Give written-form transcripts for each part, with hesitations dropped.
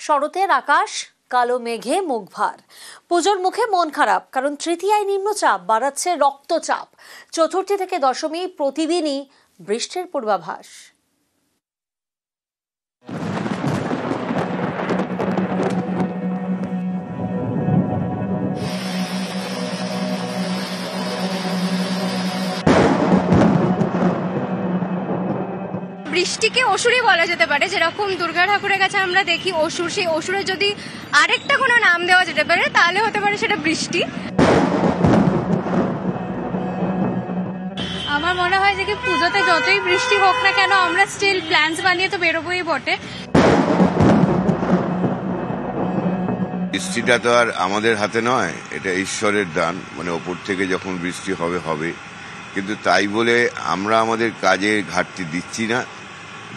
শরতের আকাশ কালো মেঘে মুখভার। পুজোর মুখে মন খারাপ, কারণ তৃতীয়ায় নিম্নচাপ বাড়াচ্ছে রক্তচাপ। চতুর্থী থেকে দশমী প্রতিদিনই বৃষ্টির পূর্বাভাস। বৃষ্টিকে অসুরই বলা যেতে পারে। যেরকম দুর্গা ঠাকুরের কাছে আমরা দেখি অসুর, সেই অসুরের যদি আরেকটা কোনো নাম দেওয়া যেতে পারে তাহলে হতে পারে সেটা বৃষ্টি। আমার মনে হয় যে কি পুজোতে যতই বৃষ্টি হোক না কেন আমরা স্টিল প্ল্যানস বানিয়ে তো বেরোবোই বটে। বৃষ্টিটা তো আর আমাদের হাতে নয়, এটা ঈশ্বরের দান, মানে ওপর থেকে যখন বৃষ্টি হবে হবে। কিন্তু তাই বলে আমরা আমাদের কাজে ঘাটতি দিচ্ছি না,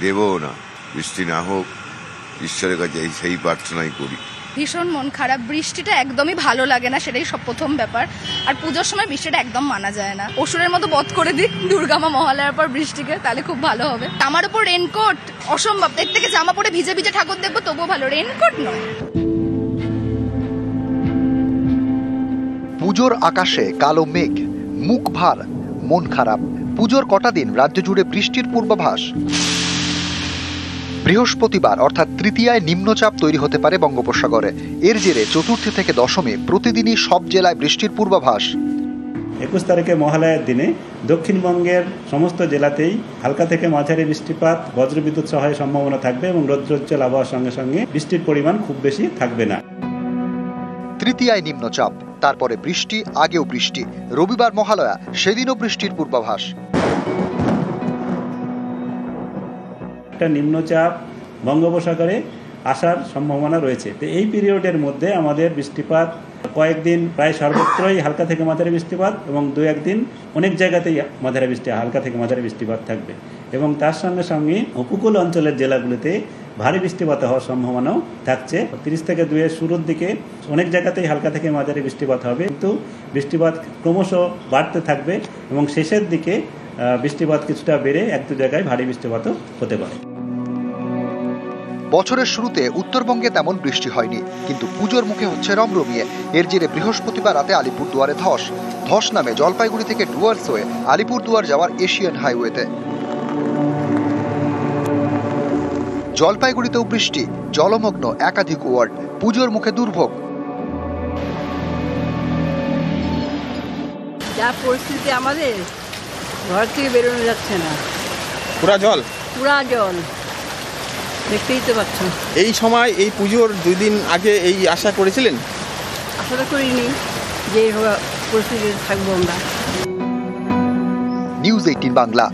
দেবও না। বৃষ্টি না হোক, ঈশ্বরের কাছে সেই প্রার্থনাই করি। ভীষণ মন খারাপ, বৃষ্টিটা একদমই ভালো লাগে না, সেটাই সব প্রথম ব্যাপার। আর পুজোর সময় বৃষ্টিটা একদম মানা যায় না। অসুরের মতো বধ করে দিক দুর্গা মা মহালয়ার পর বৃষ্টিকে, তাহলে খুব ভালো হবে। আমার উপর রেনকোট অসম্ভব, এর থেকে জামা পরে ভিজে ভিজে ঠাকুর দেখবো তবুও ভালো, রেনকোট নয়। পুজোর আকাশে কালো মেঘ, মুখ ভার, মন খারাপ। পুজোর কটা দিন রাজ্য জুড়ে বৃষ্টির পূর্বাভাস। বৃহস্পতিবার অর্থাৎ তৃতীয়ায় নিম্নচাপ তৈরি হতে পারে বঙ্গোপসাগরে। এর জেরে চতুর্থী থেকে দশমী প্রতিদিনই সব জেলায় বৃষ্টির পূর্বাভাস। 21 তারিখে মহালয়ার দিনে দক্ষিণবঙ্গের সমস্ত জেলাতেই হালকা থেকে মাঝারি বৃষ্টিপাত, বজ্রবিদ্যুৎ সহ সম্ভাবনা থাকবে এবং রৌদ্রোজ্জ্বল আবহাওয়ার সঙ্গে সঙ্গে বৃষ্টির পরিমাণ খুব বেশি থাকবে না। তৃতীয়ায় নিম্নচাপ, তারপরে বৃষ্টি, আগেও বৃষ্টি। রবিবার মহালয়া, সেদিনও বৃষ্টির পূর্বাভাস। একটা নিম্নচাপ বঙ্গোপসাগরে আসার সম্ভাবনা রয়েছে। তো এই পিরিয়ডের মধ্যে আমাদের বৃষ্টিপাত কয়েকদিন প্রায় সর্বত্রই হালকা থেকে মাঝারি বৃষ্টিপাত এবং দু একদিন অনেক জায়গাতেই হালকা থেকে মাঝারি বৃষ্টিপাত থাকবে। এবং তার সঙ্গে সঙ্গে উপকূল অঞ্চলের জেলাগুলিতে ভারী বৃষ্টিপাত হওয়ার সম্ভাবনাও থাকছে। 30 থেকে 2 শুরুর দিকে অনেক জায়গাতেই হালকা থেকে মাঝারি বৃষ্টিপাত হবে, কিন্তু বৃষ্টিপাত ক্রমশ বাড়তে থাকবে এবং শেষের দিকে বৃষ্টিপাত কিছুটা বেড়ে এক দু জায়গায় ভারী বৃষ্টিপাতও হতে পারে। বছরের শুরুতে উত্তরবঙ্গে তেমন বৃষ্টি হয়নি, কিন্তু পুজোর মুখে হচ্ছে রমরমিয়ে। এর জেরে বৃহস্পতিবার রাতে আলিপুরদুয়ারে ধস নামে জলপাইগুড়ি থেকে ডুয়ার্স হয়ে আলিপুরদুয়ার যাওয়ার এশিয়ান হাইওয়েতে। জলপাইগুড়িতেও বৃষ্টি, জলমগ্ন একাধিক ওয়ার্ড। পুজোর মুখে দুর্ভোগ। যা পরিস্থিতি আমাদের, ঘর থেকে বেরোনো যাচ্ছে না, পুরা জল দেখতেই তো পাচ্ছ। এই সময় এই পুজোর 2 দিন আগে এই আশা করেছিলেন? আশা তো করিনি যে পরিস্থিতিতে থাকবো আমরা। নিউজ 18 বাংলা।